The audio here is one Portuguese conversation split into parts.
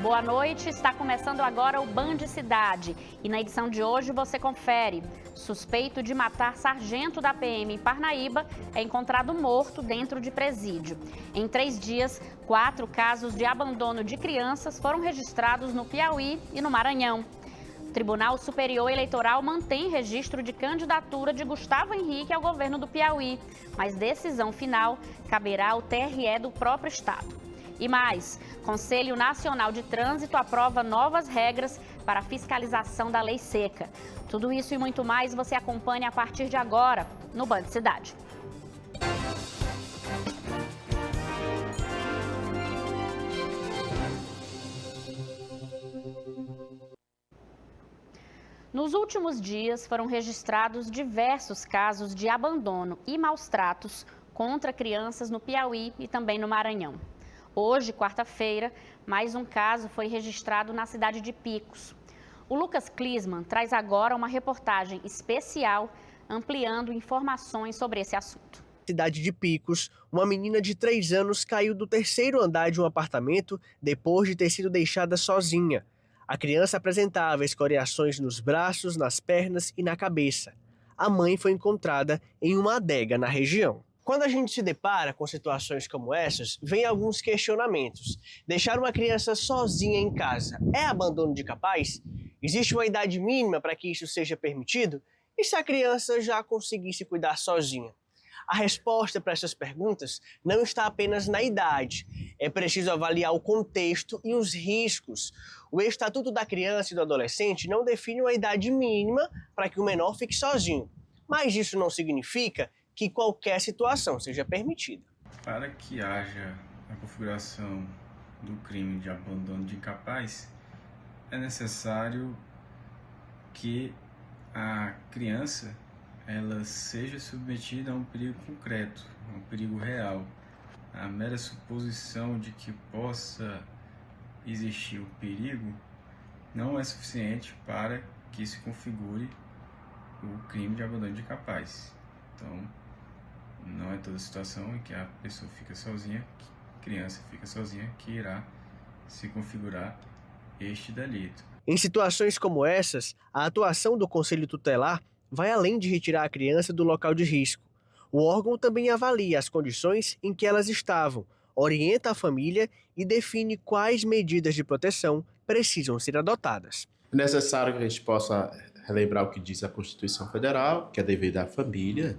Boa noite, está começando agora o Band Cidade. E na edição de hoje você confere. Suspeito de matar sargento da PM em Parnaíba é encontrado morto dentro de presídio. Em 3 dias, 4 casos de abandono de crianças foram registrados no Piauí e no Maranhão. O Tribunal Superior Eleitoral mantém registro de candidatura de Gustavo Henrique ao governo do Piauí, mas decisão final caberá ao TRE do próprio estado. E mais, Conselho Nacional de Trânsito aprova novas regras para a fiscalização da lei seca. Tudo isso e muito mais você acompanha a partir de agora no Band Cidade. Nos últimos dias foram registrados diversos casos de abandono e maus-tratos contra crianças no Piauí e também no Maranhão. Hoje, quarta-feira, mais um caso foi registrado na cidade de Picos. O Lucas Klisman traz agora uma reportagem especial ampliando informações sobre esse assunto. Na cidade de Picos, uma menina de 3 anos caiu do 3º andar de um apartamento depois de ter sido deixada sozinha. A criança apresentava escoriações nos braços, nas pernas e na cabeça. A mãe foi encontrada em uma adega na região. Quando a gente se depara com situações como essas, vem alguns questionamentos. Deixar uma criança sozinha em casa é abandono de capaz? Existe uma idade mínima para que isso seja permitido? E se a criança já conseguisse cuidar sozinha? A resposta para essas perguntas não está apenas na idade. É preciso avaliar o contexto e os riscos. O Estatuto da Criança e do Adolescente não define uma idade mínima para que o menor fique sozinho. Mas isso não significa que qualquer situação seja permitida. Para que haja a configuração do crime de abandono de incapaz, é necessário que a criança ela seja submetida a um perigo concreto, a um perigo real. A mera suposição de que possa existir o perigo não é suficiente para que se configure o crime de abandono de incapaz. Então, não é toda situação em que a pessoa fica sozinha, a criança fica sozinha, que irá se configurar este delito. Em situações como essas, a atuação do Conselho Tutelar vai além de retirar a criança do local de risco. O órgão também avalia as condições em que elas estavam, orienta a família e define quais medidas de proteção precisam ser adotadas. É necessário que a gente possa relembrar o que diz a Constituição Federal, que é dever da família,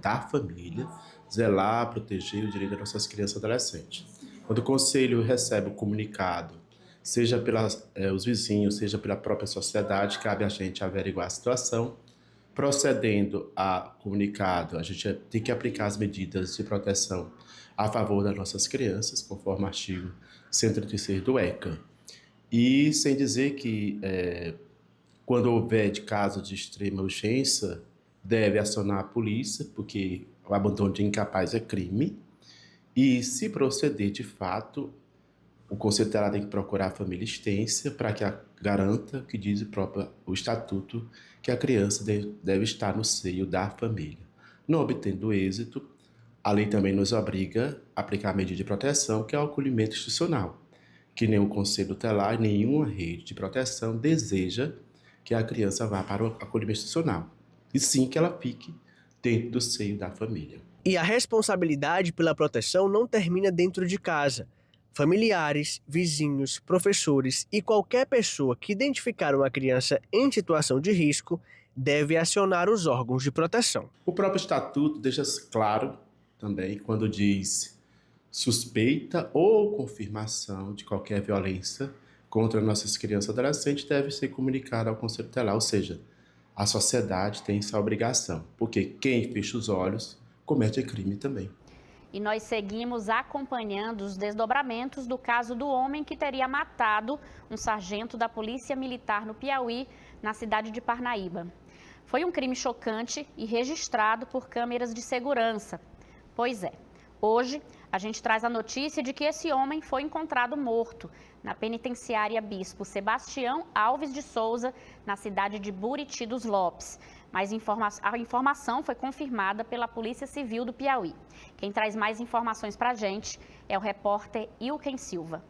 zelar, proteger o direito das nossas crianças e adolescentes. Quando o Conselho recebe o comunicado, seja pelos vizinhos, seja pela própria sociedade, cabe a gente averiguar a situação. Procedendo a comunicado, a gente tem que aplicar as medidas de proteção a favor das nossas crianças, conforme o artigo 136 do ECA. E sem dizer que, quando houver de caso de extrema urgência, deve acionar a polícia, porque o abandono de incapaz é crime. E se proceder de fato, o Conselho Tutelar tem que procurar a família extensa para que garanta, que diz o Estatuto, que a criança deve estar no seio da família. Não obtendo êxito, a lei também nos obriga a aplicar a medida de proteção, que é o acolhimento institucional, que nem o Conselho Tutelar, nenhuma rede de proteção deseja que a criança vá para o acolhimento institucional, e sim que ela fique dentro do seio da família. E a responsabilidade pela proteção não termina dentro de casa. Familiares, vizinhos, professores e qualquer pessoa que identificar uma criança em situação de risco deve acionar os órgãos de proteção. O próprio Estatuto deixa claro também quando diz suspeita ou confirmação de qualquer violência contra nossas crianças e adolescentes deve ser comunicada ao Conselho Tutelar, ou seja, a sociedade tem essa obrigação, porque quem fecha os olhos comete crime também. E nós seguimos acompanhando os desdobramentos do caso do homem que teria matado um sargento da Polícia Militar no Piauí, na cidade de Parnaíba. Foi um crime chocante e registrado por câmeras de segurança. Pois é, hoje a gente traz a notícia de que esse homem foi encontrado morto na penitenciária Bispo Sebastião Alves de Souza, na cidade de Buriti dos Lopes. Mas a informação foi confirmada pela Polícia Civil do Piauí. Quem traz mais informações para a gente é o repórter Ilken Silva.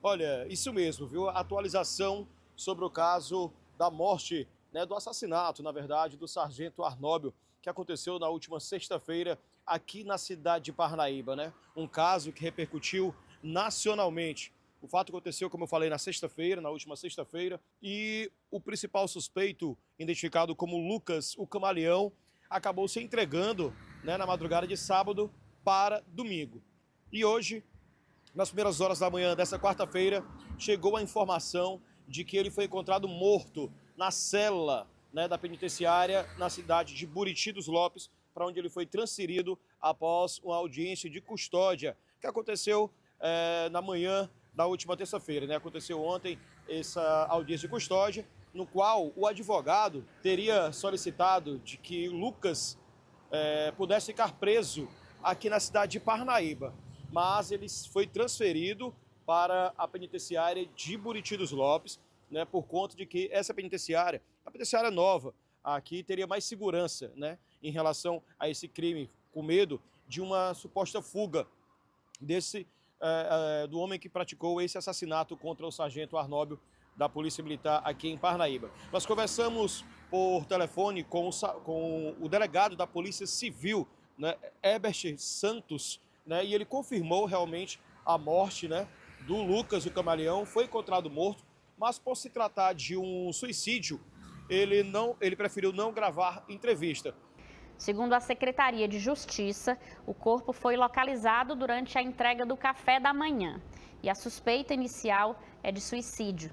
Olha, isso mesmo, viu? Atualização sobre o caso da morte, do assassinato, na verdade, do sargento Arnóbio, que aconteceu na última sexta-feira aqui na cidade de Parnaíba, né? Um caso que repercutiu nacionalmente. O fato aconteceu, como eu falei, na última sexta-feira, e o principal suspeito, identificado como Lucas, o Camaleão, acabou se entregando, na madrugada de sábado para domingo. E hoje, nas primeiras horas da manhã dessa quarta-feira, chegou a informação de que ele foi encontrado morto na cela, da penitenciária na cidade de Buriti dos Lopes, para onde ele foi transferido após uma audiência de custódia que aconteceu na manhã da última terça-feira. Aconteceu ontem essa audiência de custódia, no qual o advogado teria solicitado de que Lucas pudesse ficar preso aqui na cidade de Parnaíba, mas ele foi transferido para a penitenciária de Buriti dos Lopes, por conta de que essa penitenciária, a penitenciária nova, aqui teria mais segurança, em relação a esse crime, com medo de uma suposta fuga do homem que praticou esse assassinato contra o sargento Arnóbio da Polícia Militar aqui em Parnaíba. Nós conversamos por telefone com o delegado da Polícia Civil, Herbert Santos, e ele confirmou realmente a morte do Lucas, o Camaleão. Foi encontrado morto, mas por se tratar de um suicídio, ele preferiu não gravar entrevista. Segundo a Secretaria de Justiça, o corpo foi localizado durante a entrega do café da manhã e a suspeita inicial é de suicídio.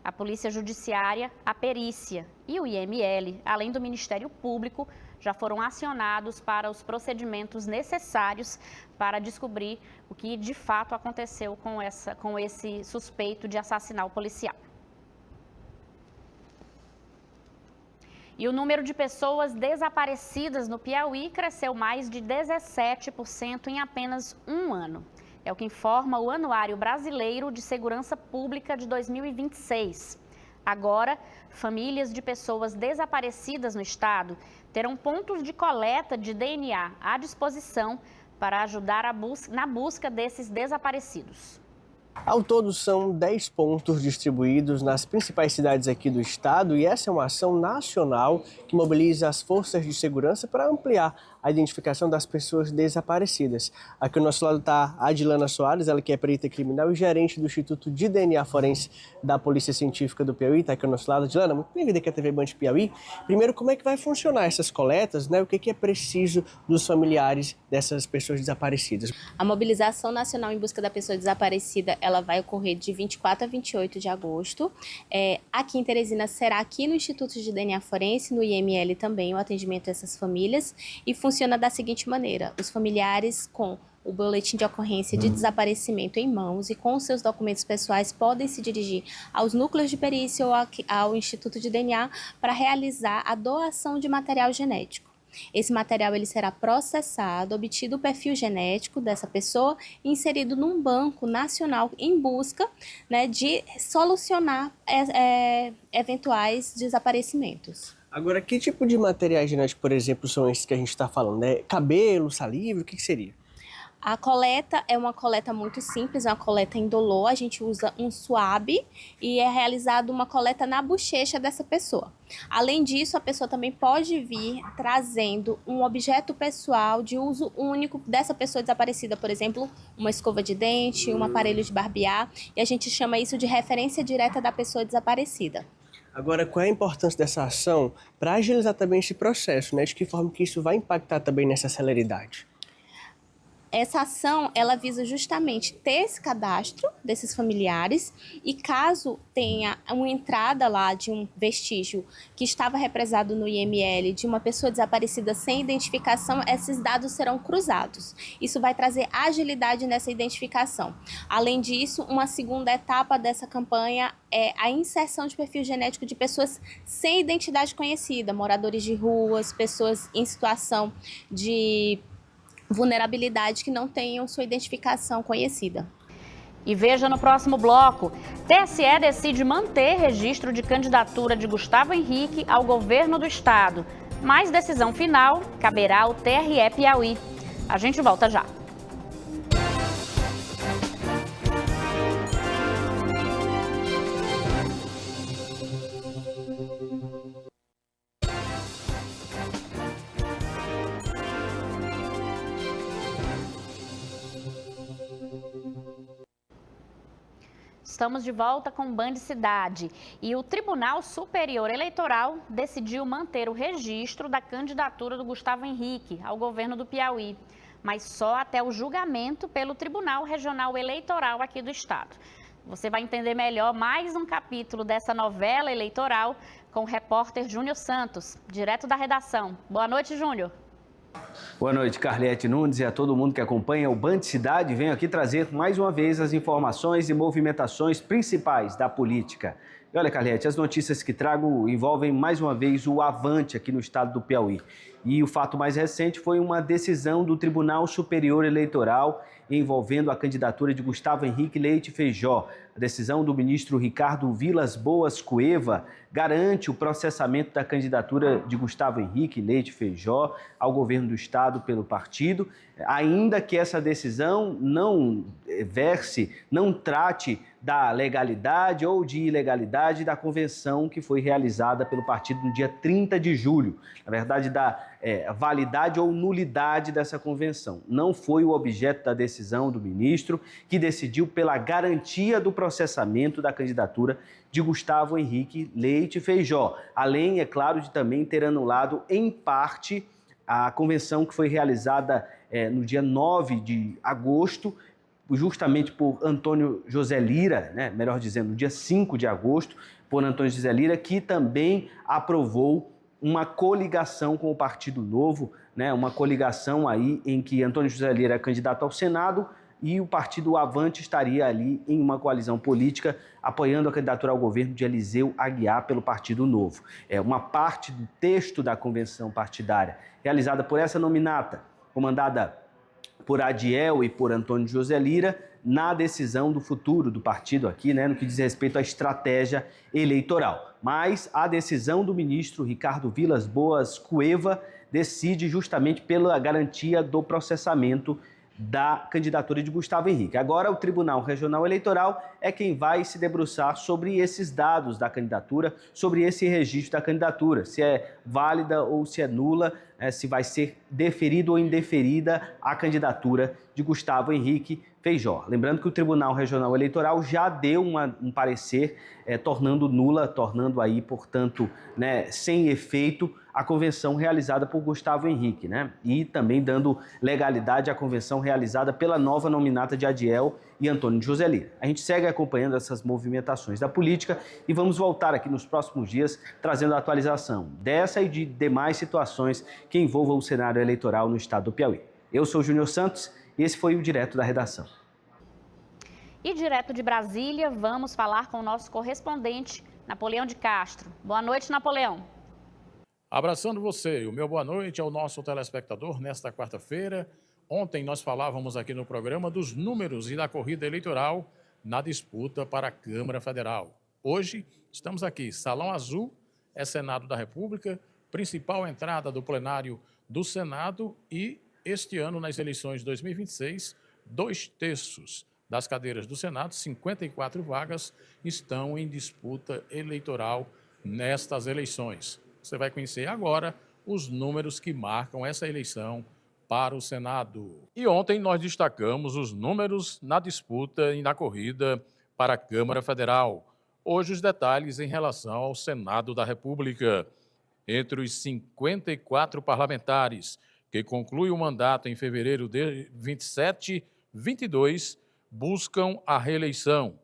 A Polícia Judiciária, a Perícia e o IML, além do Ministério Público, já foram acionados para os procedimentos necessários para descobrir o que de fato aconteceu com esse suspeito de assassinar o policial. E o número de pessoas desaparecidas no Piauí cresceu mais de 17% em apenas um ano. É o que informa o Anuário Brasileiro de Segurança Pública de 2026. Agora, famílias de pessoas desaparecidas no estado terão pontos de coleta de DNA à disposição para ajudar na busca desses desaparecidos. Ao todo, são 10 pontos distribuídos nas principais cidades aqui do estado e essa é uma ação nacional que mobiliza as forças de segurança para ampliar a identificação das pessoas desaparecidas. Aqui ao nosso lado está a Adilana Soares, ela que é perita criminal e gerente do Instituto de DNA Forense da Polícia Científica do Piauí. Está aqui ao nosso lado. Adilana, muito bem-vinda aqui à TV Band Piauí. Primeiro, como é que vai funcionar essas coletas, O que é preciso dos familiares dessas pessoas desaparecidas? A mobilização nacional em busca da pessoa desaparecida, ela vai ocorrer de 24 a 28 de agosto. Aqui em Teresina será aqui no Instituto de DNA Forense, no IML também, o atendimento a essas famílias. E funciona da seguinte maneira: os familiares com o boletim de ocorrência de desaparecimento em mãos e com os seus documentos pessoais podem se dirigir aos núcleos de perícia ou ao Instituto de DNA para realizar a doação de material genético. Esse material ele será processado, obtido o perfil genético dessa pessoa e inserido num banco nacional em busca de solucionar eventuais desaparecimentos. Agora, que tipo de materiais genéticos, por exemplo, são esses que a gente está falando? Cabelo, saliva, o que seria? A coleta é uma coleta muito simples, é uma coleta indolor. A gente usa um swab e é realizada uma coleta na bochecha dessa pessoa. Além disso, a pessoa também pode vir trazendo um objeto pessoal de uso único dessa pessoa desaparecida, por exemplo, uma escova de dente, um aparelho de barbear, e a gente chama isso de referência direta da pessoa desaparecida. Agora, qual é a importância dessa ação para agilizar também esse processo, De que forma que isso vai impactar também nessa celeridade? Essa ação, ela visa justamente ter esse cadastro desses familiares e caso tenha uma entrada lá de um vestígio que estava represado no IML de uma pessoa desaparecida sem identificação, esses dados serão cruzados. Isso vai trazer agilidade nessa identificação. Além disso, uma segunda etapa dessa campanha é a inserção de perfil genético de pessoas sem identidade conhecida, moradores de ruas, pessoas em situação de vulnerabilidade que não tenham sua identificação conhecida. E veja no próximo bloco, TSE decide manter registro de candidatura de Gustavo Henrique ao governo do estado, mas decisão final caberá ao TRE Piauí. A gente volta já. Estamos de volta com Band Cidade e o Tribunal Superior Eleitoral decidiu manter o registro da candidatura do Gustavo Henrique ao governo do Piauí, mas só até o julgamento pelo Tribunal Regional Eleitoral aqui do estado. Você vai entender melhor mais um capítulo dessa novela eleitoral com o repórter Júnior Santos, direto da redação. Boa noite, Júnior. Boa noite, Carlete Nunes e a todo mundo que acompanha o Band Cidade. Venho aqui trazer mais uma vez as informações e movimentações principais da política. E olha, Carlete, as notícias que trago envolvem mais uma vez o Avante aqui no estado do Piauí. E o fato mais recente foi uma decisão do Tribunal Superior Eleitoral envolvendo a candidatura de Gustavo Henrique Leite Feijó. A decisão do ministro Ricardo Vilas Boas Cueva garante o processamento da candidatura de Gustavo Henrique Leite Feijó ao governo do estado pelo partido, ainda que essa decisão não trate da legalidade ou de ilegalidade da convenção que foi realizada pelo partido no dia 30 de julho. Na verdade, da validade ou nulidade dessa convenção. Não foi o objeto da decisão do ministro, que decidiu pela garantia do processamento da candidatura de Gustavo Henrique Leite Feijó. Além, é claro, de também ter anulado em parte a convenção que foi realizada no dia 9 de agosto, justamente por Antônio José Lira, melhor dizendo, no dia 5 de agosto, por Antônio José Lira, que também aprovou uma coligação com o Partido Novo, uma coligação aí em que Antônio José Lira é candidato ao Senado e o Partido Avante estaria ali em uma coalizão política apoiando a candidatura ao governo de Eliseu Aguiar pelo Partido Novo. Uma parte do texto da convenção partidária realizada por essa nominata, comandada por Adiel e por Antônio José Lira, na decisão do futuro do partido aqui, no que diz respeito à estratégia eleitoral. Mas a decisão do ministro Ricardo Vilas Boas Cueva decide justamente pela garantia do processamento da candidatura de Gustavo Henrique. Agora, o Tribunal Regional Eleitoral é quem vai se debruçar sobre esses dados da candidatura, sobre esse registro da candidatura, se é válida ou se é nula, se vai ser deferida ou indeferida a candidatura de Gustavo Henrique Feijó. Lembrando que o Tribunal Regional Eleitoral já deu um parecer tornando nula, tornando aí, portanto, sem efeito a convenção realizada por Gustavo Henrique, e também dando legalidade à convenção realizada pela nova nominata de Adiel e Antônio José Lira. A gente segue acompanhando essas movimentações da política e vamos voltar aqui nos próximos dias trazendo a atualização dessa e de demais situações que envolvam o cenário eleitoral no estado do Piauí. Eu sou Júnior Santos e esse foi o Direto da Redação. E direto de Brasília, vamos falar com o nosso correspondente, Napoleão de Castro. Boa noite, Napoleão. Abraçando você, o meu boa noite ao nosso telespectador nesta quarta-feira. Ontem nós falávamos aqui no programa dos números e da corrida eleitoral na disputa para a Câmara Federal. Hoje estamos aqui, Salão Azul, é Senado da República, principal entrada do plenário do Senado e este ano nas eleições de 2026, 2/3 das cadeiras do Senado, 54 vagas, estão em disputa eleitoral nestas eleições. Você vai conhecer agora os números que marcam essa eleição para o Senado. E ontem nós destacamos os números na disputa e na corrida para a Câmara Federal. Hoje os detalhes em relação ao Senado da República. Entre os 54 parlamentares que concluem o mandato em fevereiro de 27, 22 buscam a reeleição.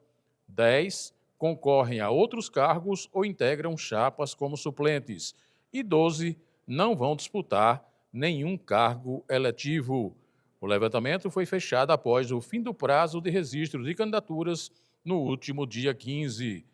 10 concorrem a outros cargos ou integram chapas como suplentes. E 12 não vão disputar nenhum cargo eletivo. O levantamento foi fechado após o fim do prazo de registro de candidaturas no último dia 15.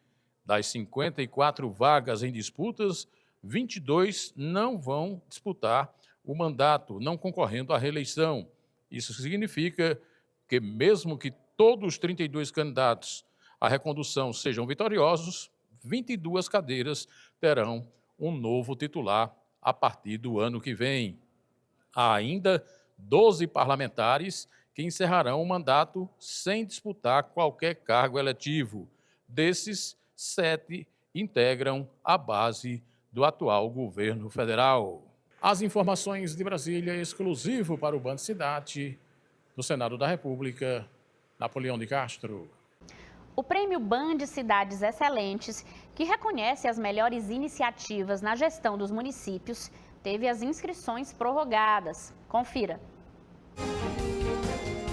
Das 54 vagas em disputas, 22 não vão disputar o mandato, não concorrendo à reeleição. Isso significa que, mesmo que todos os 32 candidatos à recondução sejam vitoriosos, 22 cadeiras terão um novo titular a partir do ano que vem. Há ainda 12 parlamentares que encerrarão o mandato sem disputar qualquer cargo eletivo. Desses, 7 integram a base do atual governo federal. As informações de Brasília, exclusivo para o Band Cidade, do Senado da República, Napoleão de Castro. O Prêmio Band Cidades Excelentes, que reconhece as melhores iniciativas na gestão dos municípios, teve as inscrições prorrogadas. Confira.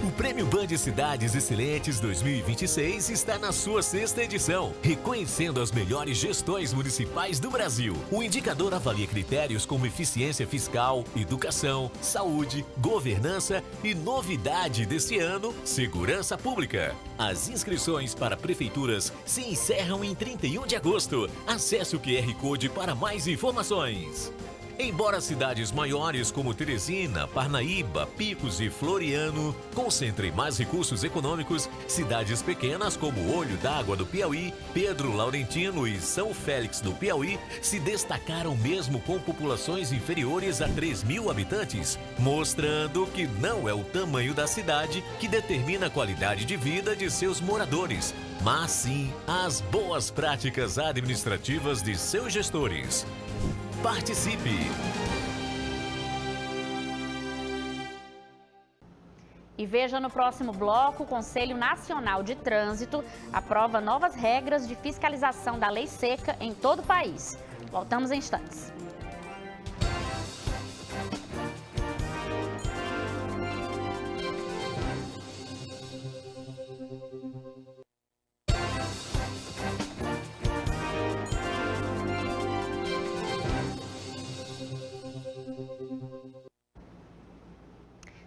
O Prêmio Band Cidades Excelentes 2026 está na sua 6ª edição, reconhecendo as melhores gestões municipais do Brasil. O indicador avalia critérios como eficiência fiscal, educação, saúde, governança e novidade deste ano, segurança pública. As inscrições para prefeituras se encerram em 31 de agosto. Acesse o QR Code para mais informações. Embora cidades maiores como Teresina, Parnaíba, Picos e Floriano concentrem mais recursos econômicos, cidades pequenas como Olho d'Água do Piauí, Pedro Laurentino e São Félix do Piauí se destacaram mesmo com populações inferiores a 3.000 habitantes, mostrando que não é o tamanho da cidade que determina a qualidade de vida de seus moradores, mas sim as boas práticas administrativas de seus gestores. Participe! E veja no próximo bloco, o Conselho Nacional de Trânsito aprova novas regras de fiscalização da lei seca em todo o país. Voltamos em instantes.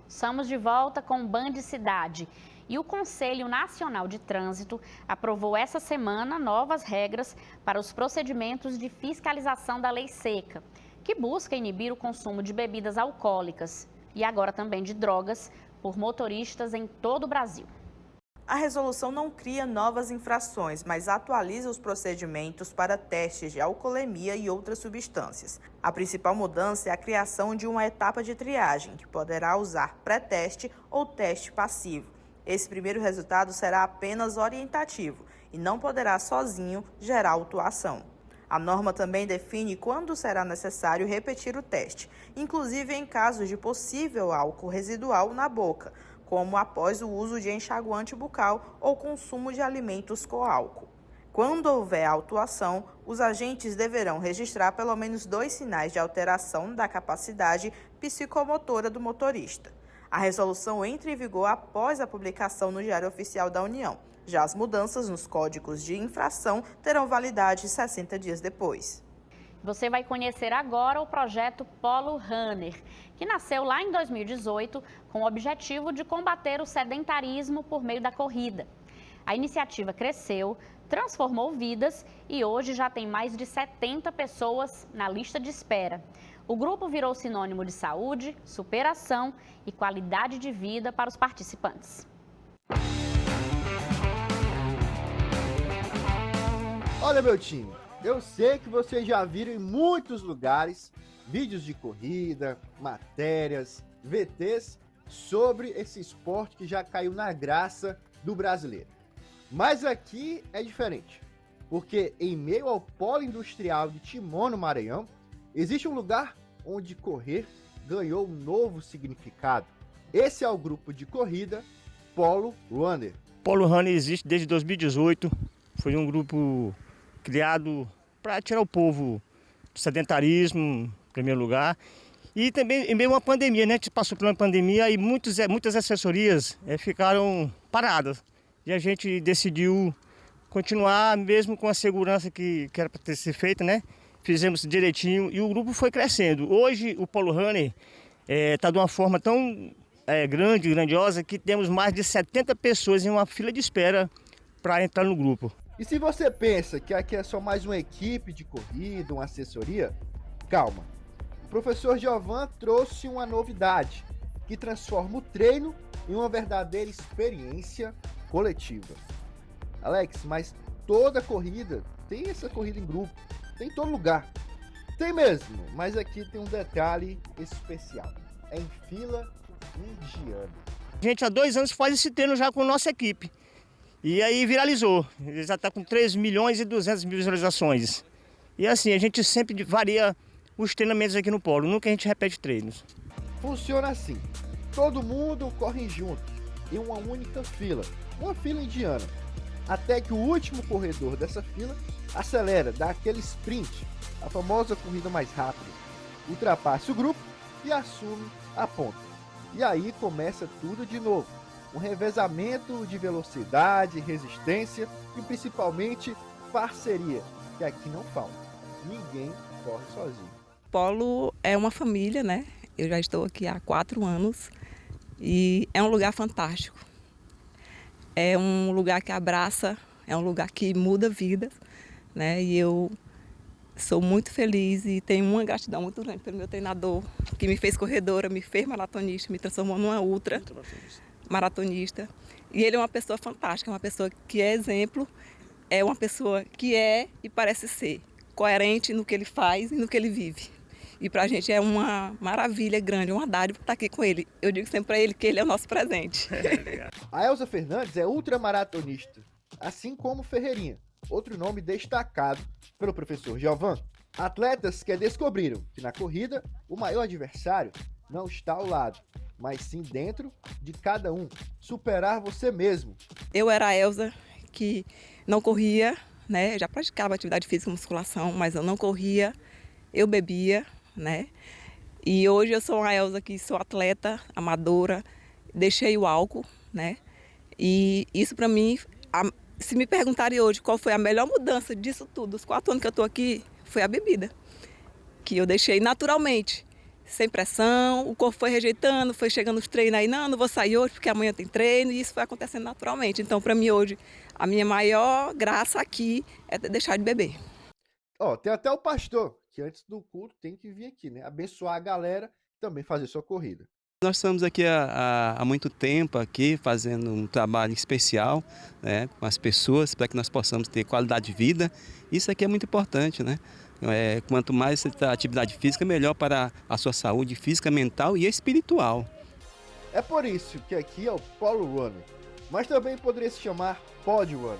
Estamos de volta com o Band Cidade. E o Conselho Nacional de Trânsito aprovou essa semana novas regras para os procedimentos de fiscalização da lei seca, que busca inibir o consumo de bebidas alcoólicas e agora também de drogas por motoristas em todo o Brasil. A resolução não cria novas infrações, mas atualiza os procedimentos para testes de alcoolemia e outras substâncias. A principal mudança é a criação de uma etapa de triagem, que poderá usar pré-teste ou teste passivo. Esse primeiro resultado será apenas orientativo e não poderá sozinho gerar autuação. A norma também define quando será necessário repetir o teste, inclusive em casos de possível álcool residual na boca, como após o uso de enxaguante bucal ou consumo de alimentos com álcool. Quando houver autuação, os agentes deverão registrar pelo menos 2 sinais de alteração da capacidade psicomotora do motorista. A resolução entra em vigor após a publicação no Diário Oficial da União. Já as mudanças nos códigos de infração terão validade 60 dias depois. Você vai conhecer agora o projeto Polo Runner, que nasceu lá em 2018 com o objetivo de combater o sedentarismo por meio da corrida. A iniciativa cresceu, transformou vidas e hoje já tem mais de 70 pessoas na lista de espera. O grupo virou sinônimo de saúde, superação e qualidade de vida para os participantes. Olha, meu time, eu sei que vocês já viram em muitos lugares vídeos de corrida, matérias, VTs sobre esse esporte que já caiu na graça do brasileiro. Mas aqui é diferente, porque em meio ao polo industrial de Timon, no Maranhão, existe um lugar onde correr ganhou um novo significado. Esse é o grupo de corrida Polo Runner. Polo Runner existe desde 2018, foi um grupo criado para tirar o povo do sedentarismo, em primeiro lugar, e também em meio a uma pandemia, né? A gente passou por uma pandemia e muitas assessorias ficaram paradas. E a gente decidiu continuar, mesmo com a segurança que era para ter sido feita, né? Fizemos direitinho e o grupo foi crescendo. Hoje o Polo Runner está de uma forma tão grandiosa, que temos mais de 70 pessoas em uma fila de espera para entrar no grupo. E se você pensa que aqui é só mais uma equipe de corrida, uma assessoria, calma. O professor Giovan trouxe uma novidade, que transforma o treino em uma verdadeira experiência coletiva. Alex, mas toda corrida tem essa corrida em grupo, tem em todo lugar. Tem mesmo, mas aqui tem um detalhe especial. É em fila indiana. A gente há 2 anos faz esse treino já com a nossa equipe. E aí viralizou. Ele já está com 3.200.000 visualizações. E assim, a gente sempre varia os treinamentos aqui no Polo. Nunca a gente repete treinos. Funciona assim. Todo mundo corre junto, em uma única fila. Uma fila indiana. até que o último corredor dessa fila acelera, dá aquele sprint, a famosa corrida mais rápida, ultrapassa o grupo e assume a ponta. E aí começa tudo de novo, um revezamento de velocidade, resistência e principalmente parceria, que aqui não falta, ninguém corre sozinho. Polo é uma família, né? Eu já estou aqui há 4 anos e é um lugar fantástico. É um lugar que abraça, é um lugar que muda vidas, né? E eu sou muito feliz e tenho uma gratidão muito grande pelo meu treinador, que me fez corredora, me fez maratonista, me transformou numa ultra maratonista. E ele é uma pessoa fantástica, uma pessoa que é exemplo, é uma pessoa que é e parece ser coerente no que ele faz e no que ele vive. E pra gente é uma maravilha grande, uma dádiva estar aqui com ele. Eu digo sempre para ele que ele é o nosso presente. A Elza Fernandes é ultramaratonista, assim como Ferreirinha, outro nome destacado pelo professor Giovan. Atletas que descobriram que na corrida o maior adversário não está ao lado, mas sim dentro de cada um. Superar você mesmo. Eu era a Elza que não corria, né? Já praticava atividade física e musculação, mas eu não corria, eu bebia, né? E hoje eu sou a Elza que sou atleta, amadora, deixei o álcool, né? E isso para mim, se me perguntarem hoje qual foi a melhor mudança disso tudo, dos 4 anos que eu estou aqui, foi a bebida. Que eu deixei naturalmente, sem pressão, o corpo foi rejeitando, foi chegando os treinos aí, não vou sair hoje porque amanhã tem treino, e isso foi acontecendo naturalmente. Então, para mim hoje, a minha maior graça aqui é deixar de beber. Tem até o pastor, que antes do culto tem que vir aqui, né? Abençoar a galera e também fazer sua corrida. Nós estamos aqui há muito tempo aqui fazendo um trabalho especial, né, com as pessoas para que nós possamos ter qualidade de vida. Isso aqui é muito importante, né? Quanto mais você tem atividade física, melhor para a sua saúde física, mental e espiritual. É por isso que aqui é o Polo Runner, mas também poderia se chamar Pod Runner,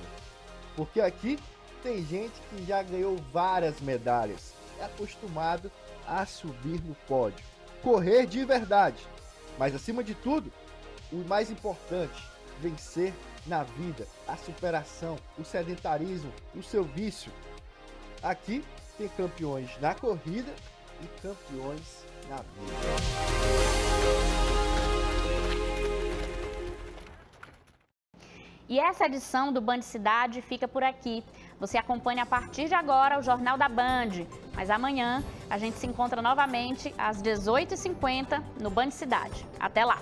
porque aqui tem gente que já ganhou várias medalhas, é acostumado a subir no pódio, correr de verdade, mas acima de tudo, o mais importante, vencer na vida, a superação, o sedentarismo, o seu vício. Aqui tem campeões na corrida e campeões na vida. E essa edição do Band Cidade fica por aqui. Você acompanha a partir de agora o Jornal da Band. Mas amanhã a gente se encontra novamente às 18h50 no Band Cidade. Até lá!